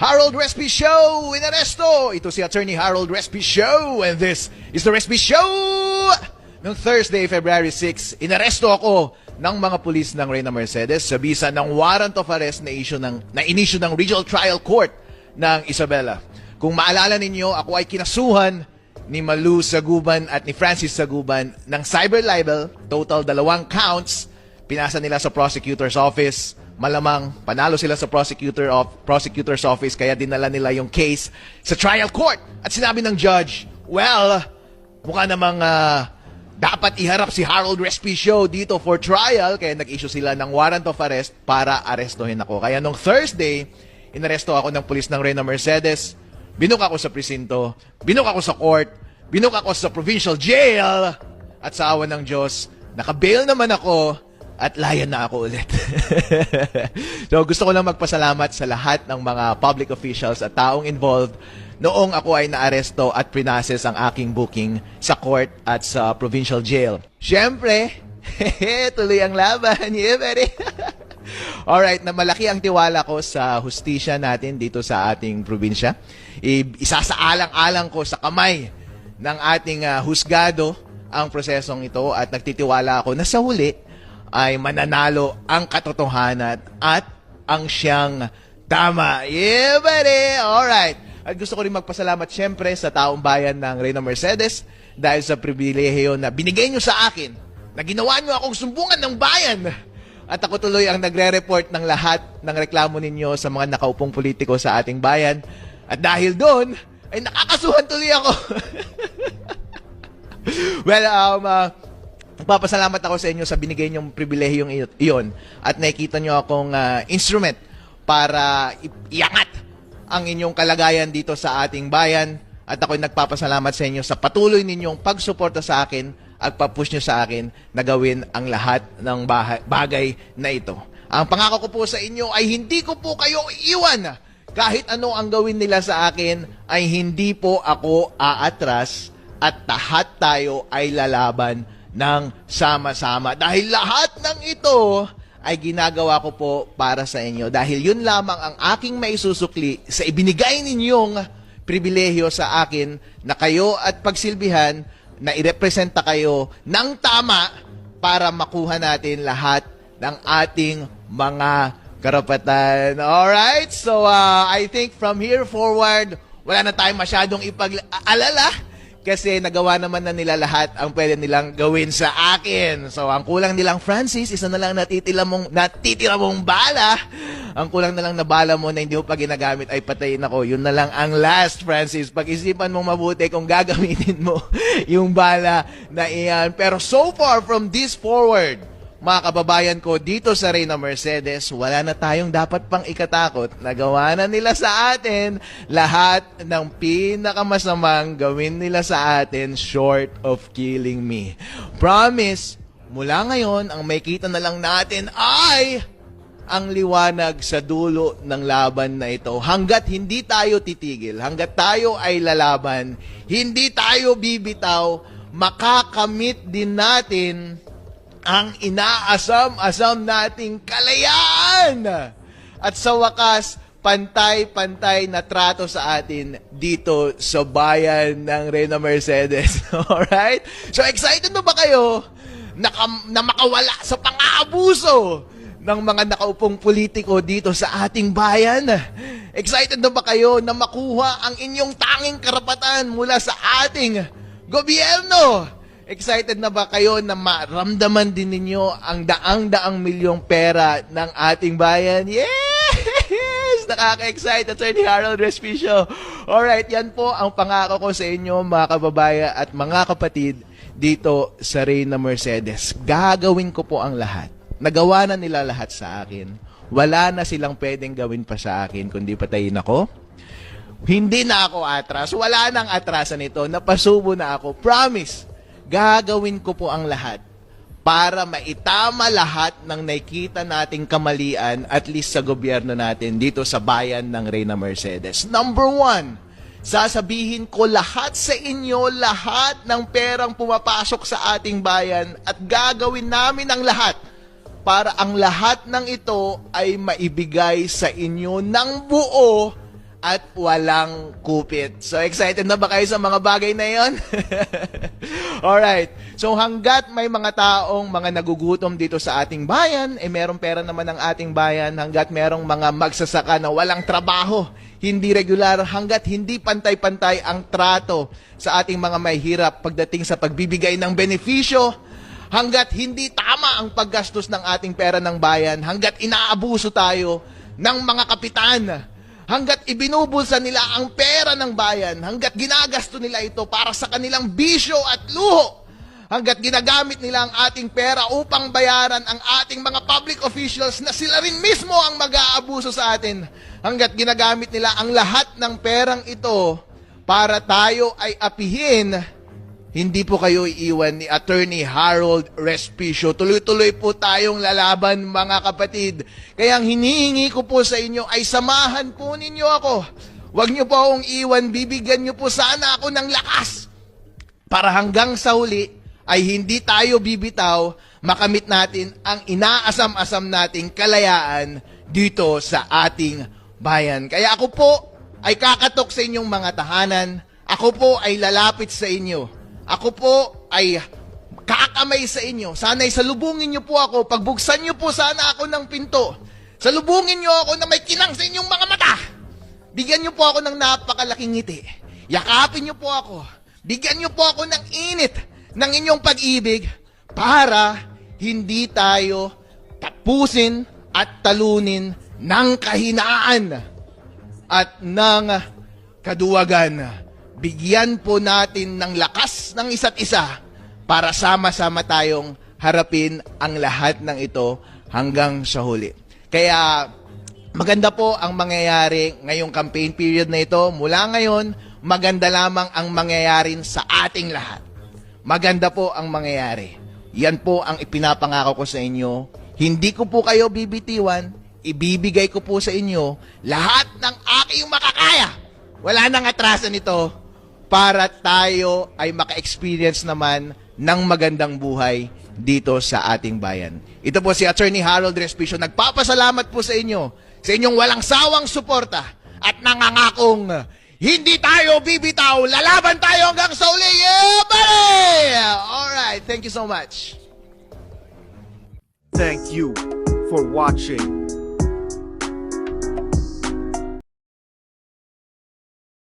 Harold Respi Show in Aresto. Ito si Attorney Harold Respi Show and this is the Respi Show. Noong Thursday, February 6, inaresto ako ng mga pulis ng Reyna Mercedes sa bisa ng warrant of arrest na issue ng Regional Trial Court ng Isabela. Kung maalala ninyo, ako ay kinasuhan ni Malu Saguban at ni Francis Saguban ng cyber libel, total 2 counts. Pinasa nila sa prosecutor's office. Malamang panalo sila sa prosecutor's office kaya dinala nila yung case sa trial court. At sinabi ng judge, well, mukha namang dapat iharap si Harold Respicio dito for trial kaya nag-issue sila ng warrant of arrest para arestuhin ako. Kaya nung Thursday, inaresto ako ng pulis ng Reyna Mercedes, binuk ako sa presinto, binuk ako sa court, binuk ako sa provincial jail, at sa awa ng Diyos, naka-bail naman ako at layan na ako ulit. So gusto ko lang magpasalamat sa lahat ng mga public officials at taong involved noong ako ay naaresto at prinases ang aking booking sa court at sa provincial jail. Siyempre, tuloy ang laban. Yeah, buddy. Alright, na malaki ang tiwala ko sa hustisya natin dito sa ating probinsya. Isasaalang-alang ko sa kamay ng ating husgado ang prosesong ito at nagtitiwala ako na sa huli ay mananalo ang katotohanan at ang siyang tama. Yeah, buddy! Alright. At gusto ko rin magpasalamat siyempre sa taong bayan ng Reyna Mercedes dahil sa pribilehiyo na binigay nyo sa akin na ginawa nyo akong sumbungan ng bayan. At ako tuloy ang nagre-report ng lahat ng reklamo ninyo sa mga nakaupong politiko sa ating bayan. At dahil doon, ay nakakasuhan tuloy ako. Well, magpapasalamat ako sa inyo sa binigay niyong pribilehiyong iyon at nakikita niyo akong instrument para iangat ang inyong kalagayan dito sa ating bayan at ako'y nagpapasalamat sa inyo sa patuloy ninyong pagsuporta sa akin at papush niyo sa akin na gawin ang lahat ng bagay na ito. Ang pangako ko po sa inyo ay hindi ko po kayo iiwan. Kahit ano ang gawin nila sa akin ay hindi po ako aatras at lahat tayo ay lalaban ng sama-sama. Dahil lahat ng ito ay ginagawa ko po para sa inyo. Dahil yun lamang ang aking maisusukli sa ibinigay ninyong pribilehyo sa akin na kayo at pagsilbihan na irepresenta kayo ng tama para makuha natin lahat ng ating mga karapatan. Alright? So, I think from here forward, wala na tayong masyadong ipag-alala kasi nagawa naman na nila lahat ang pwede nilang gawin sa akin. So, ang kulang nilang, Francis, isa na lang natitira mong bala. Ang kulang na lang na bala mo na hindi mo pa ginagamit ay patayin ako. Yun na lang ang last, Francis. Pag-isipan mong mabuti kung gagamitin mo yung bala na iyan. Pero so far, from this forward, mga kababayan ko dito sa Reyna Mercedes, wala na tayong dapat pang ikatakot. Nagawa na nila sa atin lahat ng pinakamasamang gawin nila sa atin short of killing me. Promise, mula ngayon, ang may kita na lang natin ay ang liwanag sa dulo ng laban na ito. Hanggat hindi tayo titigil, hanggat tayo ay lalaban, hindi tayo bibitaw, makakamit din natin ang inaasam-asam nating kalayaan. At sa wakas, pantay-pantay na trato sa atin dito sa bayan ng Reyna Mercedes. Alright? So excited na ba kayo na makawala sa pang-aabuso ng mga nakaupong politiko dito sa ating bayan? Excited na ba kayo na makuha ang inyong tanging karapatan mula sa ating gobyerno? Excited na ba kayo na maramdaman din ninyo ang daang-daang milyong pera ng ating bayan? Yes! Nakaka-excite, Attorney Harold Respicio. Alright, yan po ang pangako ko sa inyo, mga kababayan at mga kapatid dito sa Reyna Mercedes. Gagawin ko po ang lahat. Nagawa na nila lahat sa akin. Wala na silang pwedeng gawin pa sa akin kundi patayin ako. Hindi na ako atras. Wala nang atrasan ito. Napasubo na ako. Promise. Gagawin ko po ang lahat para maitama lahat ng nakikita nating kamalian at least sa gobyerno natin dito sa bayan ng Reyna Mercedes. Number 1, sasabihin ko lahat sa inyo, lahat ng perang pumapasok sa ating bayan at gagawin namin ang lahat para ang lahat ng ito ay maibigay sa inyo ng buo at walang kupit. So excited na ba kayo sa mga bagay na yon? Alright. So hanggat may mga taong mga nagugutom dito sa ating bayan, merong pera naman ang ating bayan. Hanggat merong mga magsasaka na walang trabaho, hindi regular, hanggat hindi pantay-pantay ang trato sa ating mga mahihirap pagdating sa pagbibigay ng benepisyo, hanggat hindi tama ang paggastos ng ating pera ng bayan, hanggat inaabuso tayo ng mga kapitan, hanggat ibinubulsa nila ang pera ng bayan, hanggat ginagasto nila ito para sa kanilang bisyo at luho, hanggat ginagamit nila ang ating pera upang bayaran ang ating mga public officials na sila rin mismo ang mag-aabuso sa atin, hanggat ginagamit nila ang lahat ng perang ito para tayo ay apihin, hindi po kayo iiwan ni Attorney Harold Respicio. Tuloy-tuloy po tayong lalaban, mga kapatid. Kaya ang hinihingi ko po sa inyo ay samahan po ninyo ako. Huwag niyo po akong iwan, bibigyan niyo po sana ako ng lakas para hanggang sa huli ay hindi tayo bibitaw, makamit natin ang inaasam-asam nating kalayaan dito sa ating bayan. Kaya ako po ay kakatok sa inyong mga tahanan. Ako po ay lalapit sa inyo. Ako po ay kakamay sa inyo. Sana'y salubungin niyo po ako. Pagbuksan niyo po sana ako ng pinto. Salubungin niyo ako na may kinang sa inyong mga mata. Bigyan niyo po ako ng napakalaking ngiti. Yakapin niyo po ako. Bigyan niyo po ako ng init ng inyong pag-ibig para hindi tayo tapusin at talunin ng kahinaan at ng kaduwagan. Bigyan po natin ng lakas ng isa't isa para sama-sama tayong harapin ang lahat ng ito hanggang sa huli. Kaya maganda po ang mangyayari ngayong campaign period na ito. Mula ngayon, maganda lamang ang mangyayari sa ating lahat. Maganda po ang mangyayari. Yan po ang ipinapangako ko sa inyo. Hindi ko po kayo bibitiwan. Ibibigay ko po sa inyo lahat ng aking makakaya. Wala nang atrasan ito para tayo ay maka-experience naman ng magandang buhay dito sa ating bayan. Ito po si Attorney Harold Respicio. Nagpapasalamat po sa inyo, sa inyong walang sawang suporta at nangangakong hindi tayo bibitaw, lalaban tayo hanggang sa uli. Yeah, buddy! Alright, thank you so much. Thank you for watching